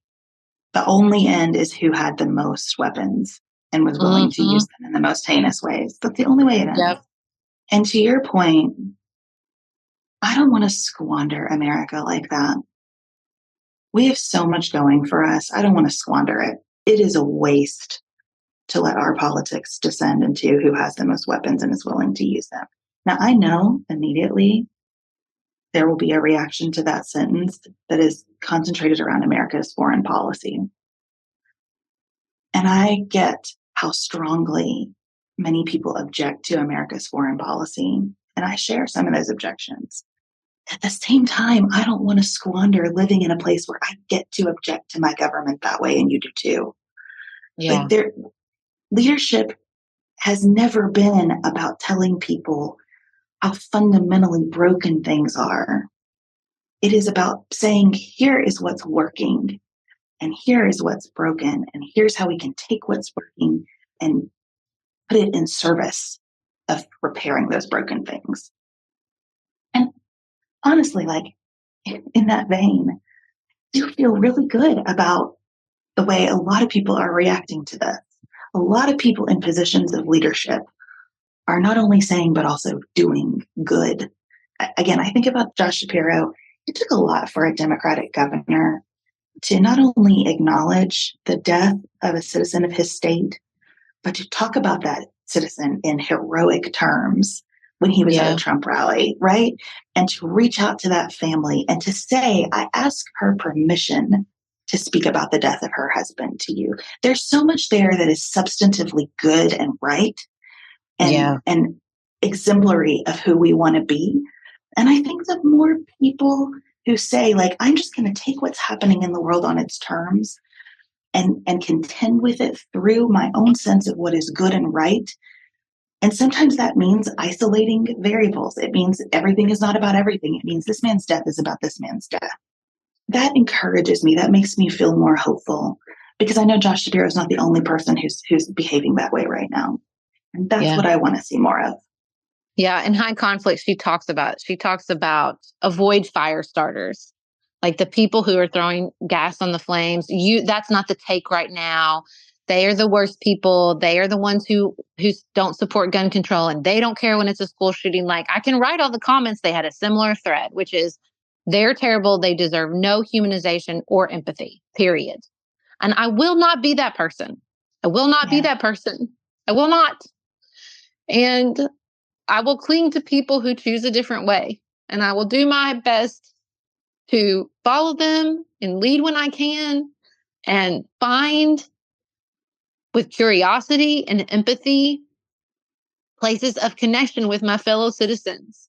The only end is who had the most weapons and was willing to use them in the most heinous ways. That's the only way it ends. Yep. And to your point, I don't want to squander America like that. We have so much going for us. I don't want to squander it. It is a waste to let our politics descend into who has the most weapons and is willing to use them. Now, I know immediately there will be a reaction to that sentence that is concentrated around America's foreign policy. And I get how strongly many people object to America's foreign policy. And I share some of those objections. At the same time, I don't want to squander living in a place where I get to object to my government that way, and you do too. Yeah. Like leadership has never been about telling people how fundamentally broken things are. It is about saying, here is what's working, and here is what's broken, and here's how we can take what's working and put it in service of repairing those broken things. And honestly, like in that vein, I do feel really good about the way a lot of people are reacting to this. A lot of people in positions of leadership are not only saying, but also doing good. Again, I think about Josh Shapiro. It took a lot for a Democratic governor to not only acknowledge the death of a citizen of his state, but to talk about that citizen in heroic terms when he was at a Trump rally, right? And to reach out to that family and to say, I ask her permission to speak about the death of her husband to you. There's so much there that is substantively good and right and exemplary of who we want to be. And I think the more people who say, like, I'm just going to take what's happening in the world on its terms and contend with it through my own sense of what is good and right. And sometimes that means isolating variables. It means everything is not about everything. It means this man's death is about this man's death. That encourages me. That makes me feel more hopeful because I know Josh Shapiro is not the only person who's behaving that way right now. And that's what I want to see more of. Yeah. In high conflict, she talks about avoid fire starters. Like the people who are throwing gas on the flames, that's not the take right now. They are the worst people. They are the ones who don't support gun control, and they don't care when it's a school shooting. Like, I can write all the comments. They had a similar thread, which is they're terrible. They deserve no humanization or empathy, period. And I will not be that person. I will not be that person. I will not. And I will cling to people who choose a different way. And I will do my best to follow them and lead when I can and find with curiosity and empathy places of connection with my fellow citizens.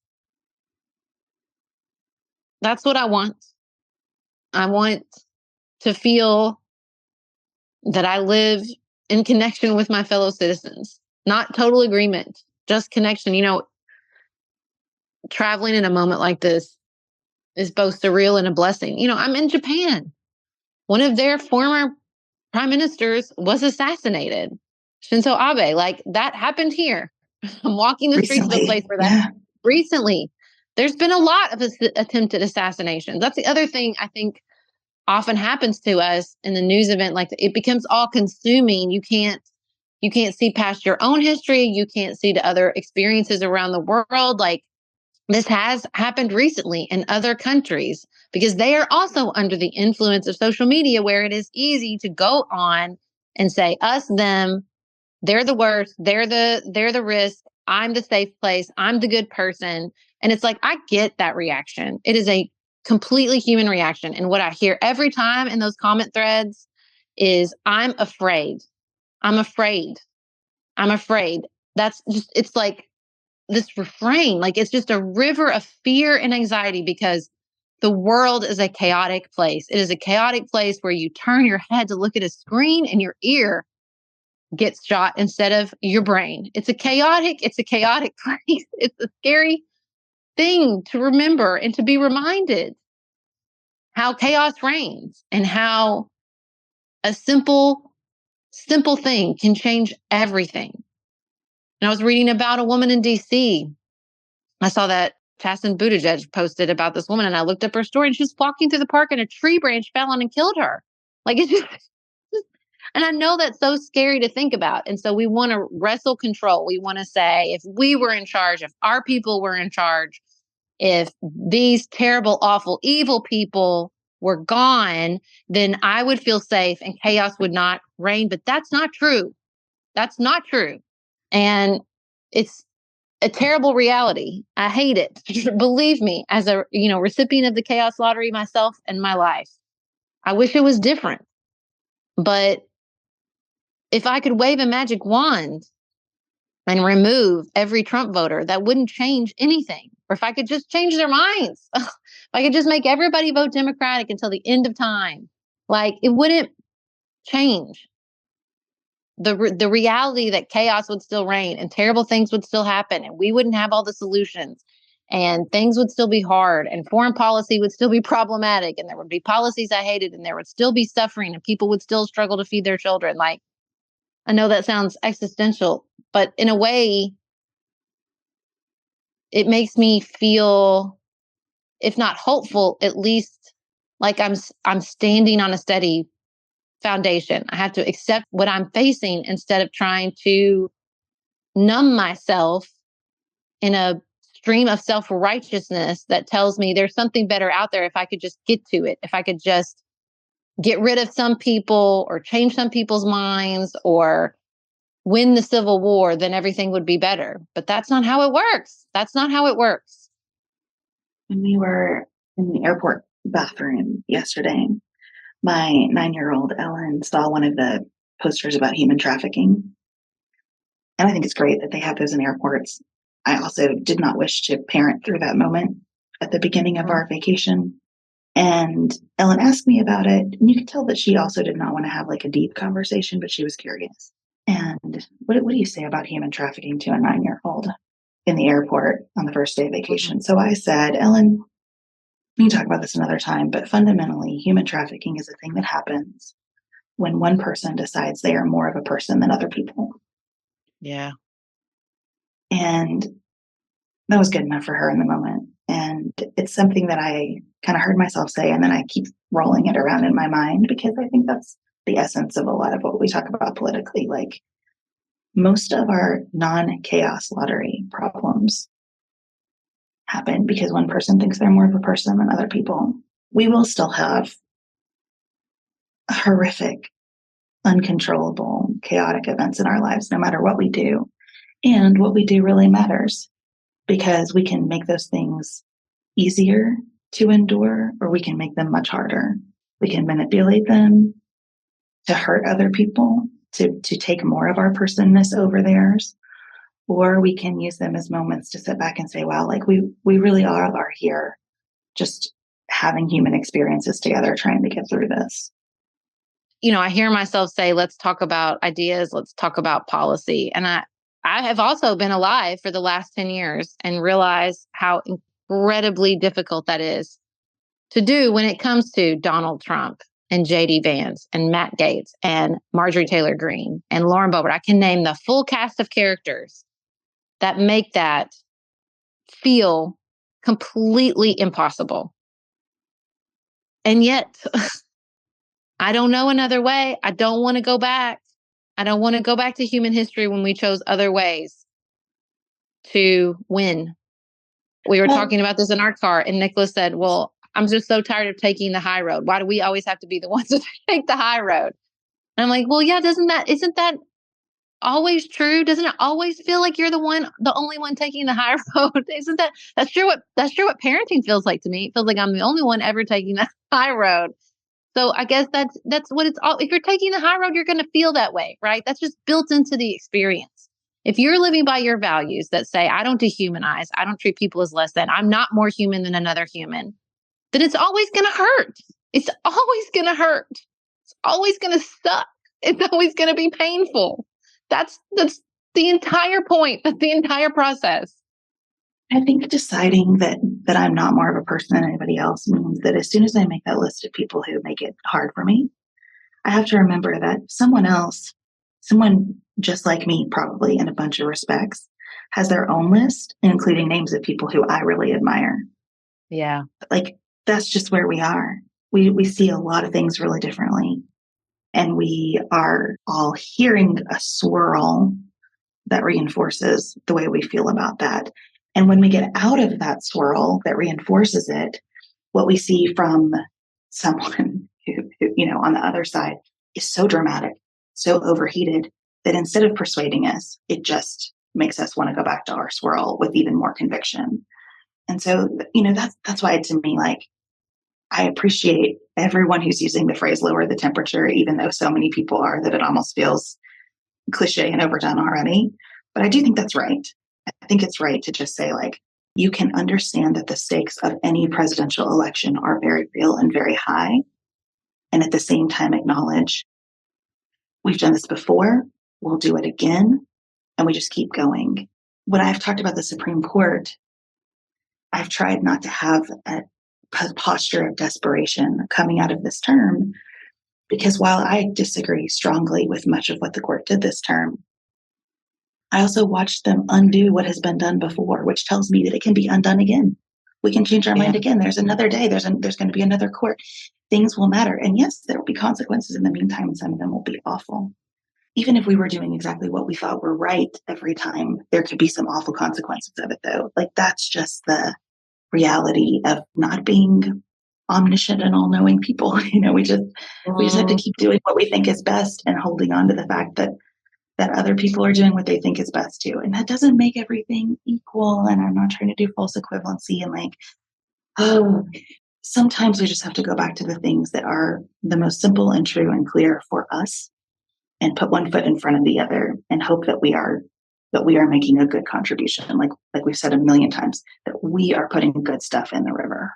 That's what I want. I want to feel that I live in connection with my fellow citizens, not total agreement, just connection. You know, traveling in a moment like this is both surreal and a blessing. You know, I'm in Japan. One of their former prime ministers was assassinated. Shinzo Abe, like that happened here. I'm walking the streets of a place where that recently. There's been a lot of attempted assassinations. That's the other thing I think often happens to us in the news event. Like it becomes all consuming. You can't see past your own history. You can't see to other experiences around the world. Like this has happened recently in other countries because they are also under the influence of social media, where it is easy to go on and say us, them, they're the worst, they're the risk, I'm the safe place, I'm the good person. And it's like, I get that reaction. It is a completely human reaction. And what I hear every time in those comment threads is, I'm afraid. I'm afraid. I'm afraid. That's just, it's like this refrain, like it's just a river of fear and anxiety because the world is a chaotic place. It is a chaotic place where you turn your head to look at a screen and your ear gets shot instead of your brain. It's a chaotic place. It's a scary thing to remember and to be reminded how chaos reigns and how a simple thing can change everything. And I was reading about a woman in DC. I saw that Chasten Buttigieg posted about this woman, and I looked up her story, and she was walking through the park and a tree branch fell on and killed her. Like it's just and I know that's so scary to think about. And so we want to wrestle control. We want to say, if we were in charge, if our people were in charge, if these terrible, awful, evil people were gone, then I would feel safe and chaos would not reign. But that's not true. That's not true. And it's a terrible reality. I hate it. Believe me, as a recipient of the chaos lottery myself in my life, I wish it was different. But if I could wave a magic wand and remove every Trump voter, that wouldn't change anything. Or if I could just change their minds, if I could just make everybody vote Democratic until the end of time, like it wouldn't change. The reality that chaos would still reign and terrible things would still happen and we wouldn't have all the solutions and things would still be hard and foreign policy would still be problematic and there would be policies I hated and there would still be suffering and people would still struggle to feed their children. Like, I know that sounds existential, but in a way, it makes me feel, if not hopeful, at least like I'm standing on a steady foundation. I have to accept what I'm facing instead of trying to numb myself in a stream of self-righteousness that tells me there's something better out there if I could just get to it, if I could just get rid of some people or change some people's minds or win the Civil War, then everything would be better. But that's not how it works. That's not how it works. When we were in the airport bathroom yesterday, my 9-year-old Ellen saw one of the posters about human trafficking. And I think it's great that they have those in airports. I also did not wish to parent through that moment at the beginning of our vacation. And Ellen asked me about it. And you could tell that she also did not want to have like a deep conversation, but she was curious. And what do you say about human trafficking to a 9-year-old in the airport on the first day of vacation? So I said, Ellen, we can talk about this another time, but fundamentally, human trafficking is a thing that happens when one person decides they are more of a person than other people. Yeah. And that was good enough for her in the moment. And it's something that I kind of heard myself say, and then I keep rolling it around in my mind because I think that's the essence of a lot of what we talk about politically. Like most of our non-chaos lottery problems happen because one person thinks they're more of a person than other people. We will still have horrific, uncontrollable, chaotic events in our lives, no matter what we do. And what we do really matters because we can make those things easier to endure, or we can make them much harder. We can manipulate them to hurt other people, to take more of our personness over theirs, or we can use them as moments to sit back and say, wow, like we really are here just having human experiences together, trying to get through this. I hear myself say, let's talk about ideas, let's talk about policy. And I have also been alive for the last 10 years and realize how incredibly difficult that is to do when it comes to Donald Trump and JD Vance and Matt Gaetz and Marjorie Taylor Greene and Lauren Boebert. I can name the full cast of characters that make that feel completely impossible. And yet, I don't know another way. I don't want to go back. I don't want to go back to human history when we chose other ways to win. We were talking about this in our car, and Nicholas said, well, I'm just so tired of taking the high road. Why do we always have to be the ones to take the high road? And I'm like, well, yeah, isn't that always true? Doesn't it always feel like you're the only one taking the high road? That's sure what parenting feels like to me. It feels like I'm the only one ever taking the high road. So I guess that's what it's all. If you're taking the high road, you're going to feel that way, right? That's just built into the experience. If you're living by your values that say, I don't dehumanize, I don't treat people as less than, I'm not more human than another human, then it's always going to hurt. It's always going to hurt. It's always going to suck. It's always going to be painful. That's the entire point. That's the entire process. I think deciding that I'm not more of a person than anybody else means that as soon as I make that list of people who make it hard for me, I have to remember that someone just like me, probably in a bunch of respects, has their own list, including names of people who I really admire. Yeah. Like, that's just where we are. We see a lot of things really differently. And we are all hearing a swirl that reinforces the way we feel about that. And when we get out of that swirl that reinforces it, what we see from someone who on the other side is so dramatic, so overheated, that instead of persuading us, it just makes us want to go back to our swirl with even more conviction. And so, that's why, to me, like, I appreciate everyone who's using the phrase lower the temperature, even though so many people are that it almost feels cliche and overdone already. But I do think that's right. I think it's right to just say, like, you can understand that the stakes of any presidential election are very real and very high. And at the same time, acknowledge we've done this before, we'll do it again, and we just keep going. When I've talked about the Supreme Court, I've tried not to have a posture of desperation coming out of this term, because while I disagree strongly with much of what the court did this term, I also watched them undo what has been done before, which tells me that it can be undone again. We can change our mind again. There's another day. There's going to be another court. Things will matter. And yes, there will be consequences in the meantime, and some of them will be awful. Even if we were doing exactly what we thought were right every time, there could be some awful consequences of it, though. Like, that's just the reality of not being omniscient and all-knowing people. We just have to keep doing what we think is best and holding on to the fact that other people are doing what they think is best too. And that doesn't make everything equal. And I'm not trying to do false equivalency and sometimes we just have to go back to the things that are the most simple and true and clear for us, and put one foot in front of the other and hope that we are making a good contribution. Like we've said a million times, that we are putting good stuff in the river.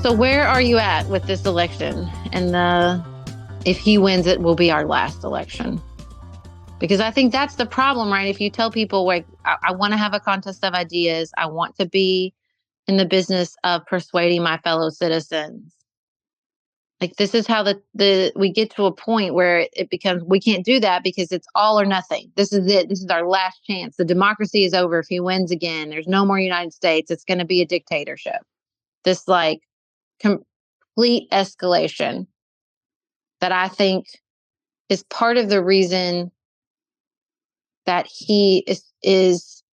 So where are you at with this election? And if he wins, it will be our last election. Because I think that's the problem, right? If you tell people, like, I want to have a contest of ideas, I want to be in the business of persuading my fellow citizens. Like, this is how we get to a point where it becomes, we can't do that because it's all or nothing. This is it. This is our last chance. The democracy is over if he wins again. There's no more United States. It's going to be a dictatorship. This complete escalation that I think is part of the reason that he is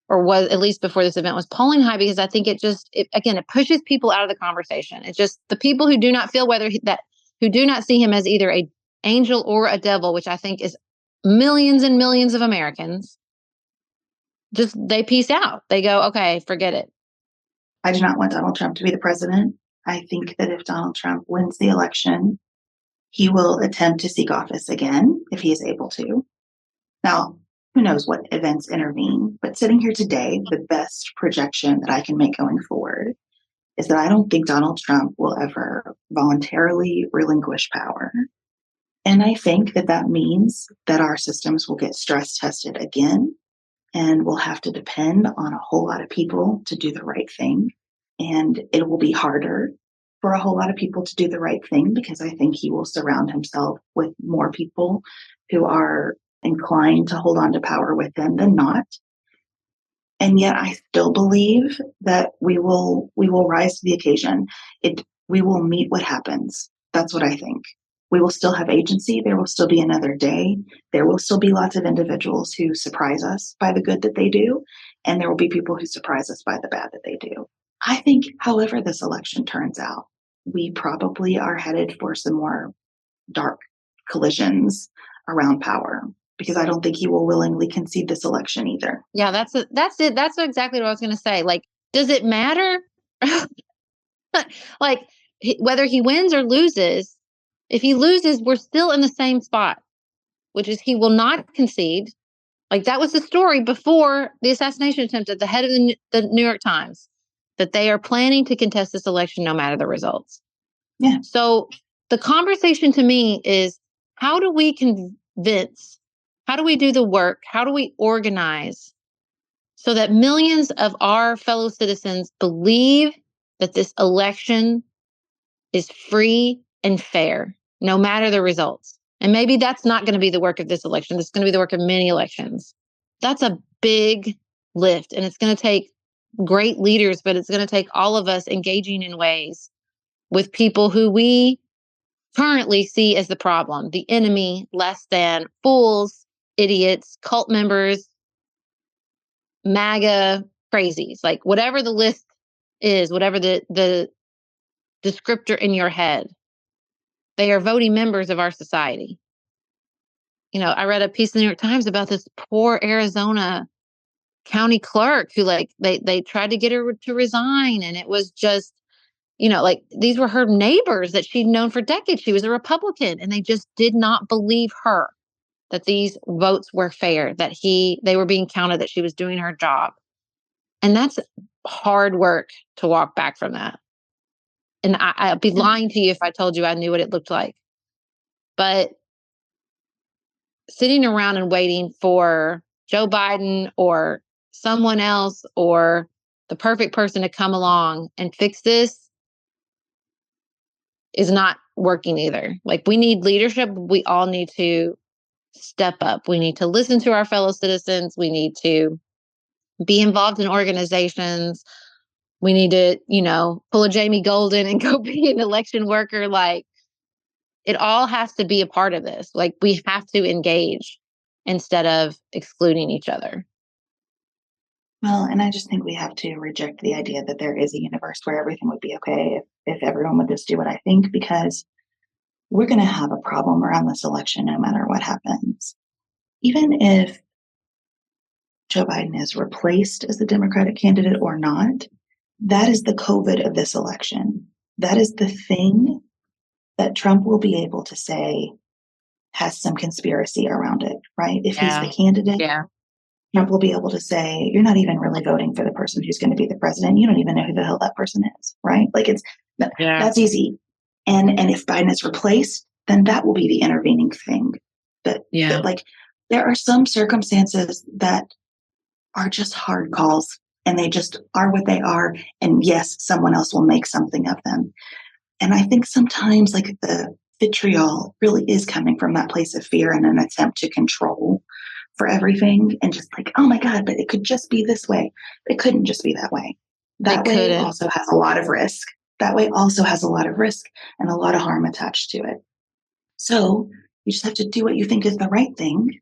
or was, at least before this event, was polling high, because I think it pushes people out of the conversation. It's just the people who do not feel who do not see him as either a angel or a devil, which I think is millions and millions of Americans, they peace out. They go, okay, forget it. I do not want Donald Trump to be the president. I think that if Donald Trump wins the election, he will attempt to seek office again if he is able to. Now, who knows what events intervene, but sitting here today, the best projection that I can make going forward is that I don't think Donald Trump will ever voluntarily relinquish power. And I think that means that our systems will get stress tested again, and we'll have to depend on a whole lot of people to do the right thing. And it will be harder for a whole lot of people to do the right thing, because I think he will surround himself with more people who are inclined to hold on to power with him than not. And yet I still believe that we will rise to the occasion. We will meet what happens. That's what I think. We will still have agency. There will still be another day. There will still be lots of individuals who surprise us by the good that they do. And there will be people who surprise us by the bad that they do. I think, however this election turns out, we probably are headed for some more dark collisions around power, because I don't think he will willingly concede this election either. Yeah, that's it. That's exactly what I was going to say. Like, does it matter? Like, whether he wins or loses, if he loses, we're still in the same spot, which is he will not concede. Like, that was the story before the assassination attempt at the head of the New York Times, that they are planning to contest this election no matter the results. Yeah. So the conversation to me is, how do we convince? How do we do the work? How do we organize so that millions of our fellow citizens believe that this election is free and fair, no matter the results. And maybe that's not going to be the work of this election. This is going to be the work of many elections. That's a big lift, and it's going to take great leaders, but it's going to take all of us engaging in ways with people who we currently see as the problem, the enemy, less than fools, idiots, cult members, MAGA crazies, like whatever the list is, whatever the descriptor in your head, they are voting members of our society. You know, I read a piece in the New York Times about this poor Arizona county clerk who they tried to get her to resign, and it was just, you know, like these were her neighbors that she'd known for decades. She was a Republican, and they just did not believe her that these votes were fair, that they were being counted, that she was doing her job. And that's hard work to walk back from that. And I'd be lying to you if I told you I knew what it looked like. But sitting around and waiting for Joe Biden or someone else or the perfect person to come along and fix this is not working either. Like, we need leadership. We all need to step up. We need to listen to our fellow citizens. We need to be involved in organizations. We need to, you know, pull a Jamie Golden and go be an election worker. Like, it all has to be a part of this. Like, we have to engage instead of excluding each other. Well, and I just think we have to reject the idea that there is a universe where everything would be okay if everyone would just do what I think, because we're going to have a problem around this election no matter what happens. Even if Joe Biden is replaced as the Democratic candidate or not, that is the COVID of this election. That is the thing that Trump will be able to say has some conspiracy around it, right? If he's the candidate, Trump will be able to say, you're not even really voting for the person who's going to be the president. You don't even know who the hell that person is, right? Like, that's easy. And if Biden is replaced, then that will be the intervening thing. That like, there are some circumstances that are just hard calls, and they just are what they are. And yes, someone else will make something of them. And I think sometimes, like, the vitriol really is coming from that place of fear and an attempt to control for everything, and just like, oh my God, but it could just be this way. It couldn't just be that way. That way also has a lot of risk. That way also has a lot of risk and a lot of harm attached to it. So you just have to do what you think is the right thing,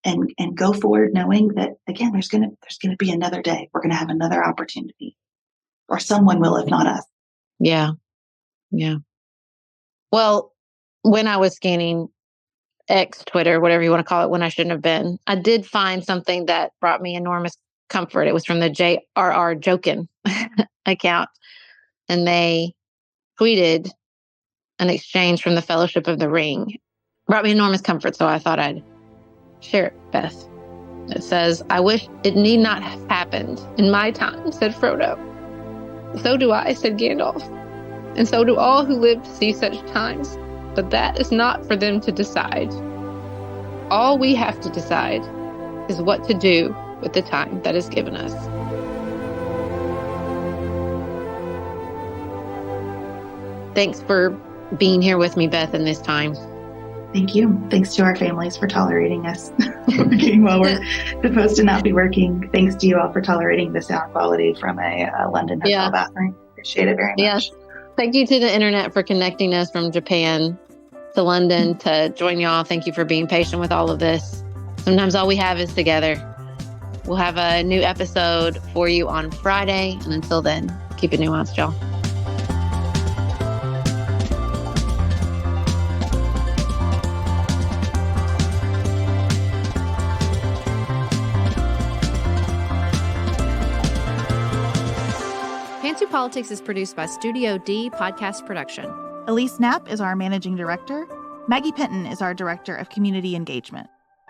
and go forward knowing that, again, there's gonna be another day. We're gonna have another opportunity, or someone will, if not us. Yeah. Well, when I was scanning X, Twitter, whatever you want to call it, when I shouldn't have been, I did find something that brought me enormous comfort. It was from the JRR Jokin account, and they tweeted an exchange from the Fellowship of the Ring. Brought me enormous comfort, so I thought I'd share it, Beth. It says, "I wish it need not have happened in my time," said Frodo. "So do I," said Gandalf. "And so do all who live to see such times. But that is not for them to decide. All we have to decide is what to do with the time that is given us." Thanks for being here with me, Beth, in this time. Thank you. Thanks to our families for tolerating us working while we're supposed to not be working. Thanks to you all for tolerating the sound quality from a London hotel bathroom. Appreciate it very much. Yes. Thank you to the internet for connecting us from Japan to London to join y'all. Thank you for being patient with all of this. Sometimes all we have is together. We'll have a new episode for you on Friday. And until then, keep it nuanced, y'all. Pantsuit Politics is produced by Studio D Podcast Production. Elise Knapp is our managing director. Maggie Penton is our director of community engagement.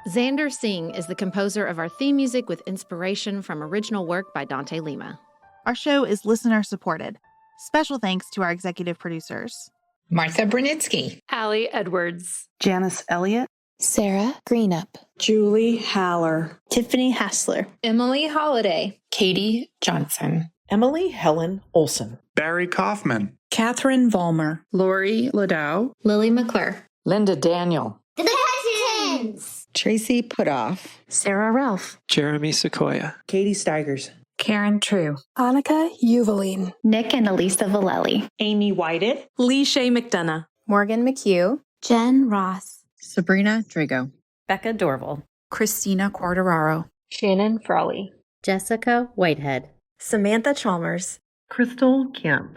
Xander Singh is the composer of our theme music with inspiration from original work by Dante Lima. Our show is listener supported. Special thanks to our executive producers: Martha Brunitsky, Allie Edwards, Janice Elliott, Sarah Greenup, Julie Haller, Tiffany Hassler, Emily Holiday, Katie Johnson, Emily Helen Olson, Barry Kaufman, Catherine Vollmer, Lori Ladow, Lily McClure, Linda Daniel, The Hutchins, Tracy Putoff, Sarah Ralph, Jeremy Sequoia, Katie Steigers, Karen True, Annika Uvaline, Nick and Elisa Valelli, Amy Whited, Lee Shea McDonough, Morgan McHugh, Jen Ross, Sabrina Drago, Becca Dorval, Christina Quartararo, Shannon Frawley, Jessica Whitehead, Samantha Chalmers, Crystal Kemp,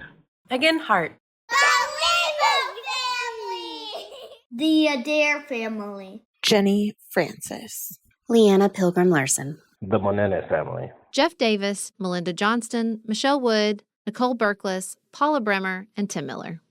Megan Hart, the Adair family, Jenny Francis, Leanna Pilgrim Larson, the Monene family, Jeff Davis, Melinda Johnston, Michelle Wood, Nicole Berkless, Paula Bremer, and Tim Miller.